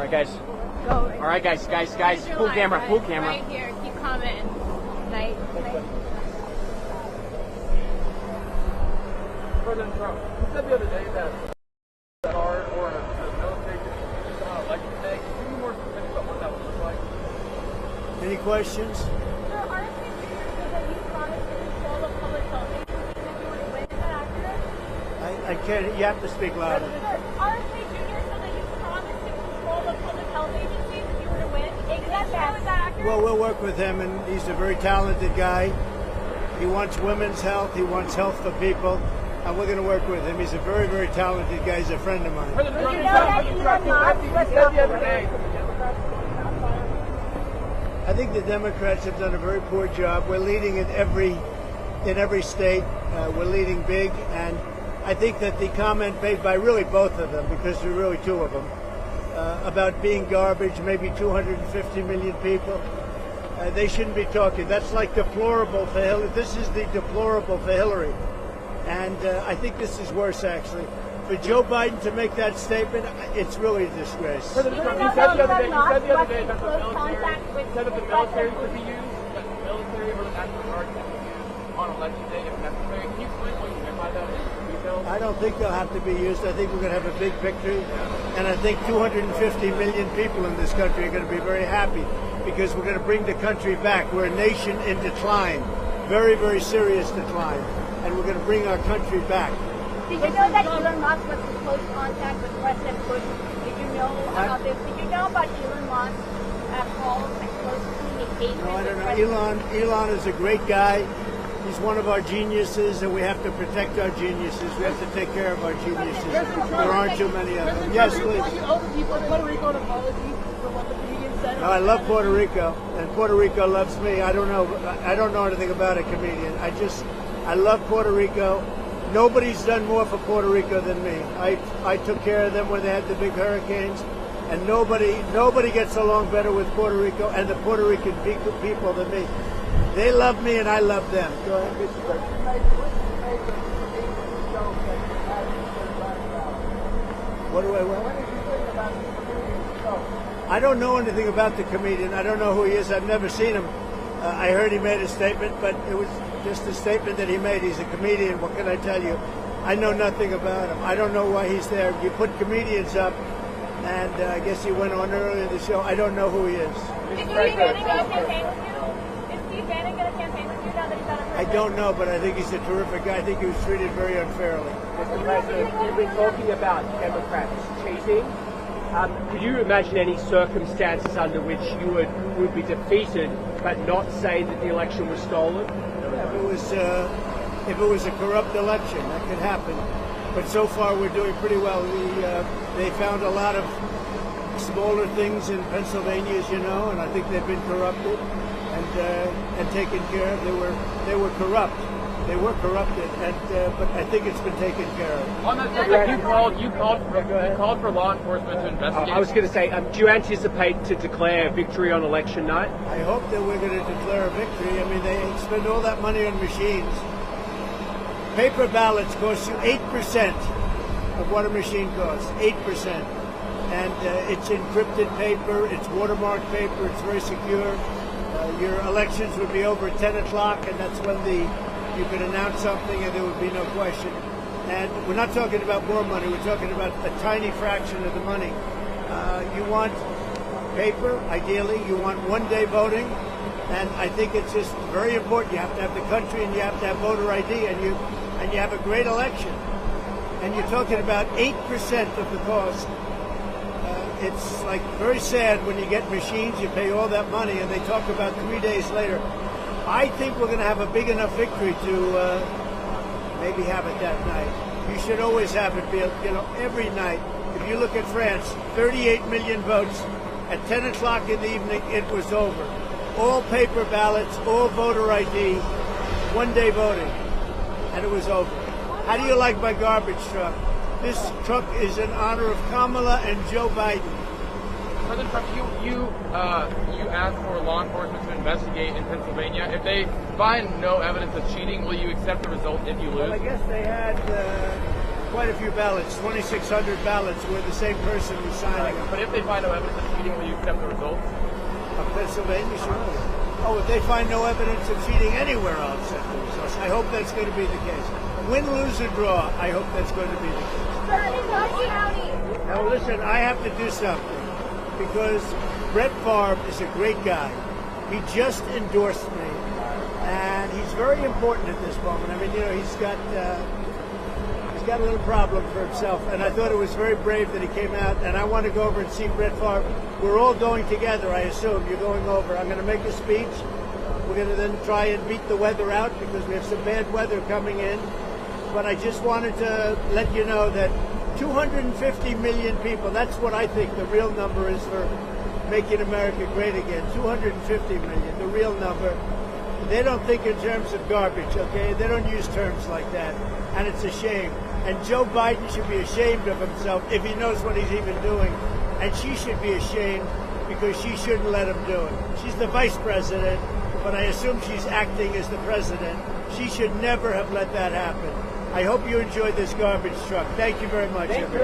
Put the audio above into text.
right, guys. Go. All right, guys. Full camera. Right here. Keep commenting. Night. President Trump, you said the other day that art or the military could use on election day. Can you be more specific about what that would look like? Any questions? Sir, RFK Jr. said that you promised to control the public television station if you were to win. Is that accurate? I can't. You have to speak louder. Sir, RFK Jr. said that you promised to control the public health agencies if you were to win. Is that true? Is that accurate? Well, we'll work with him, and he's a very talented guy. He wants women's health. He wants health for people. And we're going to work with him. He's a very, very talented guy. He's a friend of mine. President Trump, you know that Elon Musk you was said the other day that the Democrats I think the Democrats have done a very poor job. We're leading in every state. We're leading big, and I think that the comment made by really both of them, because there are really two of them, about being garbage, maybe 250 million people, they shouldn't be talking. That's like deplorable for Hillary. This is the deplorable for Hillary. And I think this is worse, actually. For Joe Biden to make that statement, it's really a disgrace. President Trump, you said the other day that the military could be used, that the military or the National Guard could be used on election day if necessary. Can you explain what you meant by that in detail? I don't think they'll have to be used. I think we're going to have a big victory. And I think 250 million people in this country are going to be very happy because we're going to bring the country back. We're a nation in decline, very, very serious decline. And we're going to bring our country back. Did you know that Elon Musk was in close contact with President Bush? Did you know about this? Did you know about Elon Musk calls and close communication? No, I don't with know. President Elon is a great guy. He's one of our geniuses, and we have to protect our geniuses. We have to take care of our geniuses. There aren't too many of them. Yes, please. You owe the people of Puerto Rico an apology for what the comedian said. No, I love Puerto Rico, and Puerto Rico loves me. I don't know anything about a comedian. I love Puerto Rico. Nobody's done more for Puerto Rico than me. I took care of them when they had the big hurricanes, and nobody gets along better with Puerto Rico and the Puerto Rican people than me. They love me and I love them. Go ahead. What do I want? I don't know anything about the comedian. I don't know who he is. I've never seen him. I heard he made a statement, but it was just a statement that he made. He's a comedian. What can I tell you? I know nothing about him. I don't know why he's there. You put comedians up, and I guess he went on earlier in the show. I don't know who he is. Is Steve Bannon going to campaign with you? Is Steve Bannon going to campaign with you now that he's out of I don't know, but I think he's a terrific guy. I think he was treated very unfairly. Mr. President, you've been talking about Democrats cheating. Could you imagine any circumstances under which you would be defeated but not say that the election was stolen? If it was a corrupt election, that could happen. But so far, we're doing pretty well. They found a lot of smaller things in Pennsylvania, as you know, and I think they've been corrupted and taken care of. They were corrupt. They were corrupted, but I think it's been taken care of. On that subject, you called for law enforcement to investigate. I was going to say, do you anticipate to declare victory on election night? I hope that we're going to declare a victory. I mean, they spend all that money on machines. Paper ballots cost you 8% of what a machine costs. 8%. And it's encrypted paper, it's watermarked paper, it's very secure. Your elections would be over at 10 o'clock, and that's when you could announce something and there would be no question. And we're not talking about more money, we're talking about a tiny fraction of the money. You want paper, ideally, you want one-day voting, and I think it's just very important. You have to have the country and you have to have voter ID, and you have a great election. And you're talking about 8% of the cost. It's like very sad when you get machines, you pay all that money, and they talk about 3 days later. I think we're going to have a big enough victory to maybe have it that night. You should always have it, every night. If you look at France, 38 million votes. At 10 o'clock in the evening, it was over. All paper ballots, all voter ID, one-day voting, and it was over. How do you like my garbage truck? This truck is in honor of Kamala and Joe Biden. President Trump, you asked for law enforcement to investigate in Pennsylvania. If they find no evidence of cheating, will you accept the result if you lose? Well, I guess they had quite a few ballots, 2,600 ballots, where the same person was signing them. But if they find no evidence of cheating, will you accept the results? Of Pennsylvania, sure. Oh, if they find no evidence of cheating anywhere, I'll accept the results. I hope that's going to be the case. Win, lose, or draw, I hope that's going to be the case. Now listen, I have to do something because Brett Favre is a great guy. He just endorsed me, and he's very important at this moment. I mean, you know, he's got a little problem for himself, and I thought it was very brave that he came out. And I want to go over and see Brett Favre. We're all going together, I assume. You're going over. I'm going to make a speech. We're going to then try and beat the weather out because we have some bad weather coming in. But I just wanted to let you know that 250 million people, that's what I think the real number is for making America great again. 250 million, the real number. They don't think in terms of garbage, okay? They don't use terms like that. And it's a shame. And Joe Biden should be ashamed of himself if he knows what he's even doing. And she should be ashamed because she shouldn't let him do it. She's the vice president, but I assume she's acting as the president. She should never have let that happen. I hope you enjoyed this garbage truck. Thank you very much. Thank you.